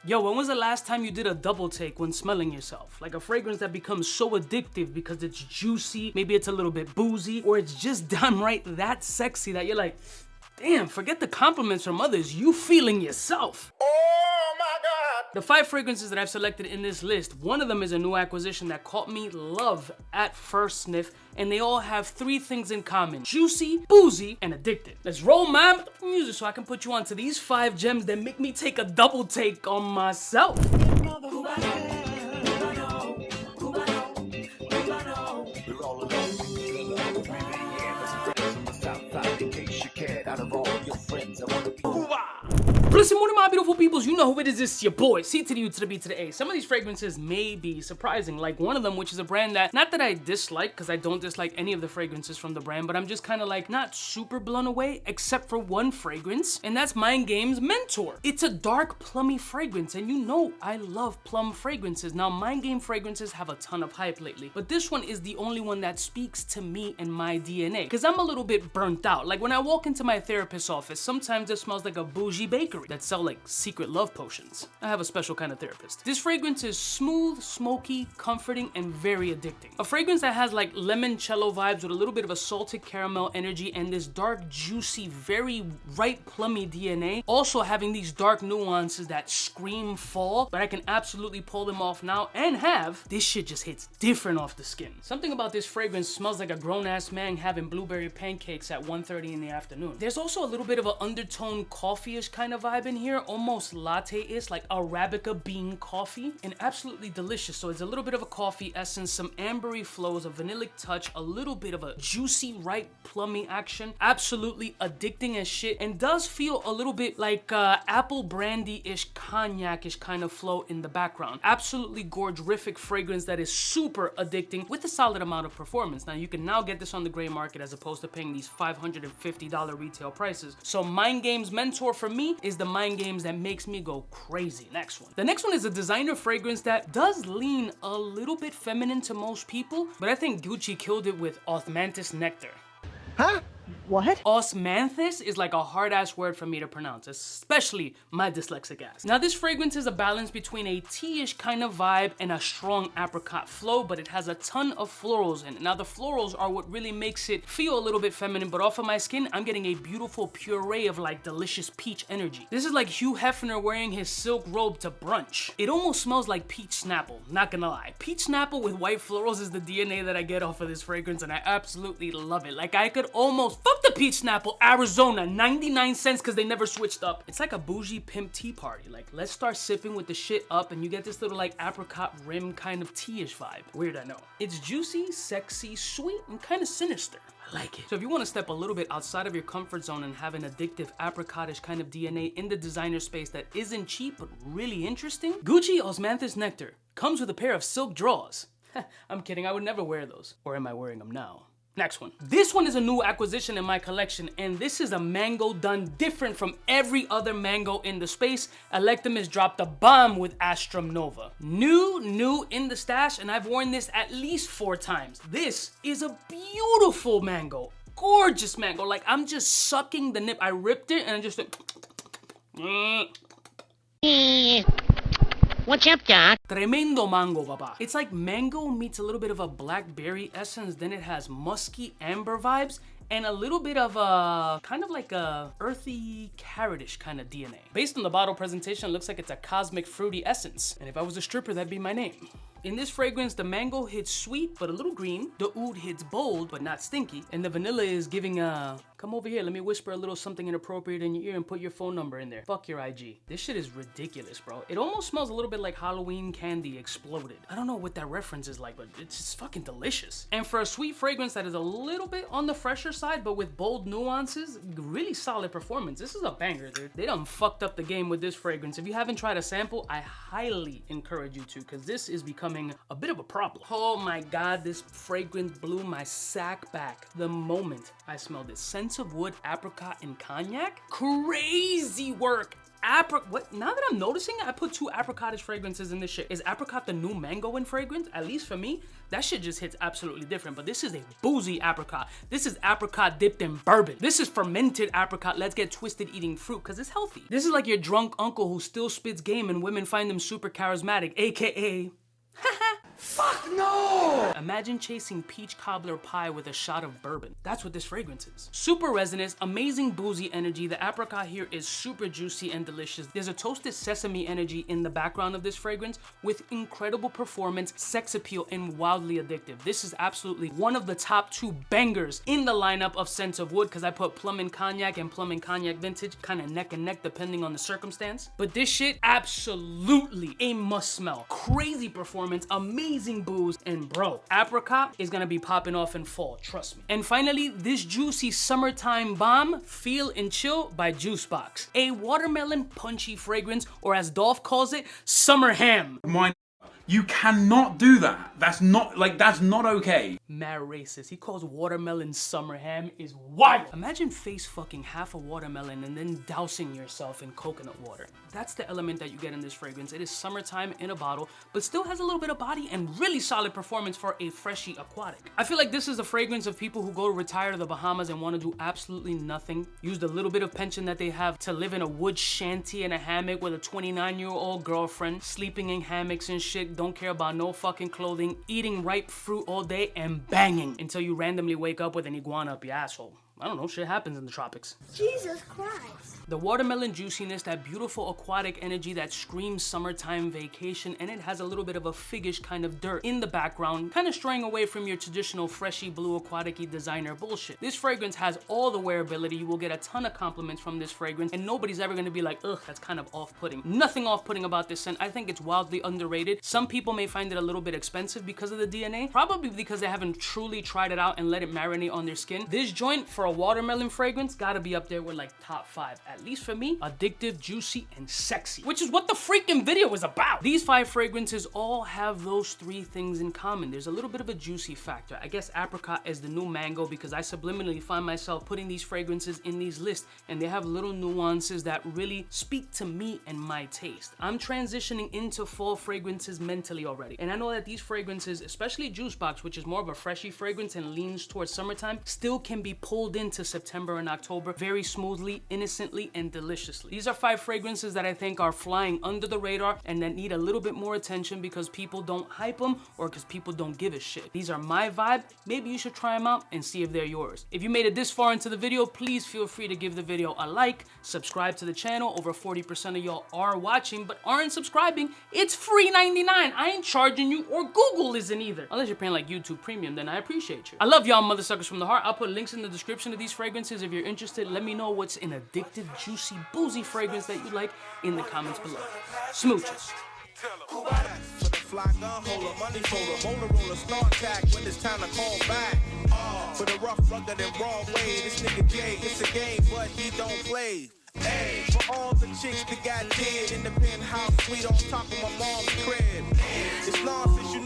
Yo, when was the last time you did a double take when smelling yourself? Like a fragrance that becomes so addictive because it's juicy, maybe it's a little bit boozy, or it's just downright that sexy that you're like, damn, forget the compliments from others, you feeling yourself. Oh my God! The 5 fragrances that I've selected in this list, one of them is a new acquisition that caught me love at first sniff, and they all have 3 things in common: juicy, boozy, and addicted. Let's roll my music so I can put you onto these 5 gems that make me take a double take on myself. Listen, morning, my beautiful peoples, you know who it is. It's your boy, C to the U to the B to the A. Some of these fragrances may be surprising, like one of them, which is a brand that, not that I dislike, because I don't dislike any of the fragrances from the brand, but I'm just kind of like not super blown away, except for one fragrance, and that's 𝗙𝗡𝐺𝐺's Mentor. It's a dark, plummy fragrance, and you know I love plum fragrances. Now, 𝗙𝗡𝐺𝐺 fragrances have a ton of hype lately, but this one is the only one that speaks to me and my DNA, because I'm a little bit burnt out. Like when I walk into my therapist's office, sometimes it smells like a bougie bakery that sell like secret love potions. I have a special kind of therapist. This fragrance is smooth, smoky, comforting, and very addicting. A fragrance that has like limoncello vibes with a little bit of a salted caramel energy and this dark, juicy, very ripe, plummy DNA. Also having these dark nuances that scream fall, but I can absolutely pull them off now and have. This shit just hits different off the skin. Something about this fragrance smells like a grown-ass man having blueberry pancakes at 1:30 in the afternoon. There's also a little bit of an undertone coffee-ish kind of vibe in here, almost latte-ish, like Arabica bean coffee, and absolutely delicious. So it's a little bit of a coffee essence, some ambery flows, a vanillic touch, a little bit of a juicy, ripe, plummy action. Absolutely addicting as shit, and does feel a little bit like apple brandy-ish, cognac-ish kind of flow in the background. Absolutely gorgerific fragrance that is super addicting with a solid amount of performance. Now you can now get this on the gray market as opposed to paying these $550 retail prices. So 𝗙𝗡𝐺𝐺's Mentor for me is the 𝗙𝗡𝐺𝐺 that makes me go crazy. Next one. The next one is a designer fragrance that does lean a little bit feminine to most people, but I think Gucci killed it with Osmanthus Nectar. Huh? What? Osmanthus is like a hard-ass word for me to pronounce, especially my dyslexic ass. Now this fragrance is a balance between a tea-ish kind of vibe and a strong apricot flow, but it has a ton of florals in it. Now the florals are what really makes it feel a little bit feminine, but off of my skin, I'm getting a beautiful puree of like delicious peach energy. This is like Hugh Hefner wearing his silk robe to brunch. It almost smells like peach Snapple, not gonna lie. Peach Snapple with white florals is the DNA that I get off of this fragrance, and I absolutely love it. Like I could almost, fuck the peach Snapple, Arizona, 99 cents because they never switched up. It's like a bougie pimp tea party. Like, let's start sipping with the shit up and you get this little like apricot rim kind of tea-ish vibe. Weird, I know. It's juicy, sexy, sweet, and kind of sinister. I like it. So if you want to step a little bit outside of your comfort zone and have an addictive apricotish kind of DNA in the designer space that isn't cheap but really interesting, Gucci Osmanthus Nectar comes with a pair of silk drawers. I'm kidding, I would never wear those. Or am I wearing them now? Next one. This one is a new acquisition in my collection, and this is a mango done different from every other mango in the space. Electimus dropped a bomb with Astrum Nova. New in the stash, and I've worn this at least 4 times. This is a beautiful mango. Gorgeous mango. Like, I'm just sucking the nip. I ripped it, and I just What's up, Doc? Tremendo mango, papa. It's like mango meets a little bit of a blackberry essence, then it has musky amber vibes, and a little bit of a, kind of like a earthy carrotish kind of DNA. Based on the bottle presentation, it looks like it's a cosmic fruity essence. And if I was a stripper, that'd be my name. In this fragrance, the mango hits sweet, but a little green. The oud hits bold, but not stinky. And the vanilla is giving a, come over here, let me whisper a little something inappropriate in your ear and put your phone number in there. Fuck your IG. This shit is ridiculous, bro. It almost smells a little bit like Halloween candy exploded. I don't know what that reference is like, but it's just fucking delicious. And for a sweet fragrance that is a little bit on the fresher side, but with bold nuances, really solid performance. This is a banger, dude. They done fucked up the game with this fragrance. If you haven't tried a sample, I highly encourage you to, because this is becoming a bit of a problem. Oh my God, this fragrance blew my sack back the moment I smelled it. Scents of wood, apricot, and cognac. Crazy work What? Now that I'm noticing it, I put 2 apricot-ish fragrances in this shit. Is apricot the new mango in fragrance? At least for me, that shit just hits absolutely different. But this is a boozy apricot. This is apricot dipped in bourbon. This is fermented apricot. Let's get twisted eating fruit because it's healthy. This is like your drunk uncle who still spits game and women find him super charismatic, aka fuck no! Imagine chasing peach cobbler pie with a shot of bourbon. That's what this fragrance is. Super resonance, amazing boozy energy. The apricot here is super juicy and delicious. There's a toasted sesame energy in the background of this fragrance with incredible performance, sex appeal, and wildly addictive. This is absolutely one of the top 2 bangers in the lineup of scents of wood because I put plum and cognac vintage kind of neck and neck depending on the circumstance. But this shit, absolutely a must smell. Crazy performance, amazing booze, and bro, apricot is gonna be popping off in fall, trust me. And finally, this juicy summertime bomb, Feel and Chill by Juicebox. A watermelon punchy fragrance, or as Dolph calls it, summer ham. You cannot do that. That's not okay. Mad racist. He calls watermelon summer ham is wild. Imagine face fucking half a watermelon and then dousing yourself in coconut water. That's the element that you get in this fragrance. It is summertime in a bottle, but still has a little bit of body and really solid performance for a freshy aquatic. I feel like this is a fragrance of people who go to retire to the Bahamas and want to do absolutely nothing. Use the little bit of pension that they have to live in a wood shanty in a hammock with a 29-year-old girlfriend, sleeping in hammocks and shit, don't care about no fucking clothing, eating ripe fruit all day and banging until you randomly wake up with an iguana up your asshole. I don't know, shit happens in the tropics. Jesus Christ. The watermelon juiciness, that beautiful aquatic energy that screams summertime vacation, and it has a little bit of a figgish kind of dirt in the background, kind of straying away from your traditional freshy blue aquatic-y designer bullshit. This fragrance has all the wearability. You will get a ton of compliments from this fragrance, and nobody's ever gonna be like, ugh, that's kind of off-putting. Nothing off-putting about this scent. I think it's wildly underrated. Some people may find it a little bit expensive because of the DNA, probably because they haven't truly tried it out and let it marinate on their skin. This joint, for a watermelon fragrance, gotta be up there with like top 5, at least for me. Addictive, juicy, and sexy, which is what the freaking video is about. These 5 fragrances all have those 3 things in common. There's a little bit of a juicy factor. I guess apricot is the new mango because I subliminally find myself putting these fragrances in these lists, and they have little nuances that really speak to me and my taste. I'm transitioning into fall fragrances mentally already, and I know that these fragrances, especially Juicebox, which is more of a freshy fragrance and leans towards summertime, still can be pulled into September and October very smoothly, innocently, and deliciously. These are 5 fragrances that I think are flying under the radar and that need a little bit more attention because people don't hype them or because people don't give a shit. These are my vibe. Maybe you should try them out and see if they're yours. If you made it this far into the video, please feel free to give the video a like, subscribe to the channel. Over 40% of y'all are watching but aren't subscribing. It's free 99. I ain't charging you, or Google isn't either. Unless you're paying like YouTube Premium, then I appreciate you. I love y'all mother suckers from the heart. I'll put links in the description of these fragrances. If you're interested, let me know what's an addictive, juicy, boozy fragrance that you like in the comments below. Smooches. For the fly gun holder, money folder, roller, start tag when it's time to call back. For the rough, rugged, and raw way, this nigga Jay, it's a game, but he don't play. Hey, for all the chicks that got dead in the penthouse suite on top of my mom's crib. It's nonsense, you